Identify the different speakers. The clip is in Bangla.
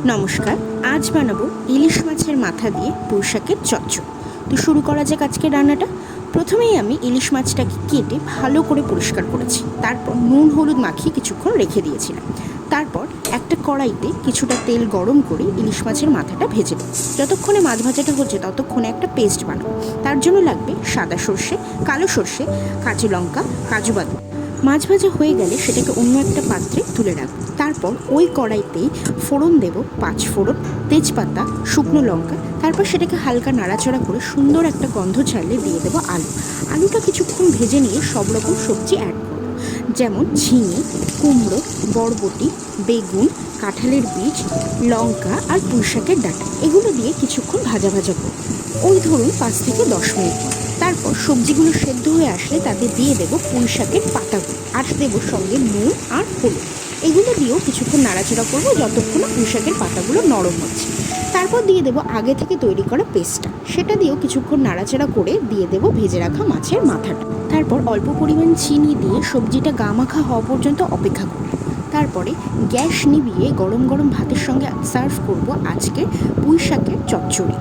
Speaker 1: নমস্কার। আজ বানাবো ইলিশ মাছের মাথা দিয়ে পুঁই শাকের চচ্চড়ি। তো শুরু করা যাক আজকের রান্নাটা। প্রথমেই আমি ইলিশ মাছটাকে কেটে ভালো করে পরিষ্কার করেছি, তারপর নুন হলুদ মাখিয়ে কিছুক্ষণ রেখে দিয়েছিলাম। তারপর একটা কড়াইতে কিছুটা তেল গরম করে ইলিশ মাছের মাথাটা ভেজে দেবো। যতক্ষণে মাছ ভাজাটা হচ্ছে ততক্ষণে একটা পেস্ট বানাবো। তার জন্য লাগবে সাদা সর্ষে, কালো সর্ষে, কাঁচা লঙ্কা, কাজু বাদাম। মাছ ভাজা হয়ে গেলে সেটাকে অন্য একটা পাত্রে তুলে রাখবো। তারপর ওই কড়াইতেই ফোড়ন দেব, 5 ফোড়ন, তেজপাতা, শুকনো লঙ্কা। তারপর সেটাকে হালকা নাড়াচাড়া করে সুন্দর একটা গন্ধ ছাড়লে দিয়ে দেবো আলুটা কিছুক্ষণ ভেজে নিয়ে সব রকম সবজি অ্যাড করবো, যেমন ঝিঙে, কুমড়ো, বরবটি, বেগুন, কাঁঠালের বীজ, লঙ্কা আর পুঁই শাকের ডাঁটা। এগুলো দিয়ে কিছুক্ষণ ভাজা ভাজা করবো, ওই ধরুন 5 থেকে 10 মিনিট। তারপর সবজিগুলো সেদ্ধ হয়ে আসলে তাতে দিয়ে দেবো পুঁই শাকের পাতাগুলো, আর দেবো সঙ্গে নুন আর হলুদ। এগুলো দিয়েও কিছুক্ষণ নাড়াচাড়া করবো যতক্ষণ না পুঁই শাকের পাতাগুলো নরম হচ্ছে। তারপর দিয়ে দেবো আগে থেকে তৈরি করা পেস্টটা, সেটা দিয়েও কিছুক্ষণ নাড়াচাড়া করে দিয়ে দেবো ভেজে রাখা মাছের মাথাটা। তারপর অল্প পরিমাণ চিনি দিয়ে সবজিটা গা মাখা হওয়া পর্যন্ত অপেক্ষা করব। তারপরে গ্যাস নিভিয়ে গরম গরম ভাতের সঙ্গে সার্ভ করব আজকের পুঁই শাকের চচ্চড়ি।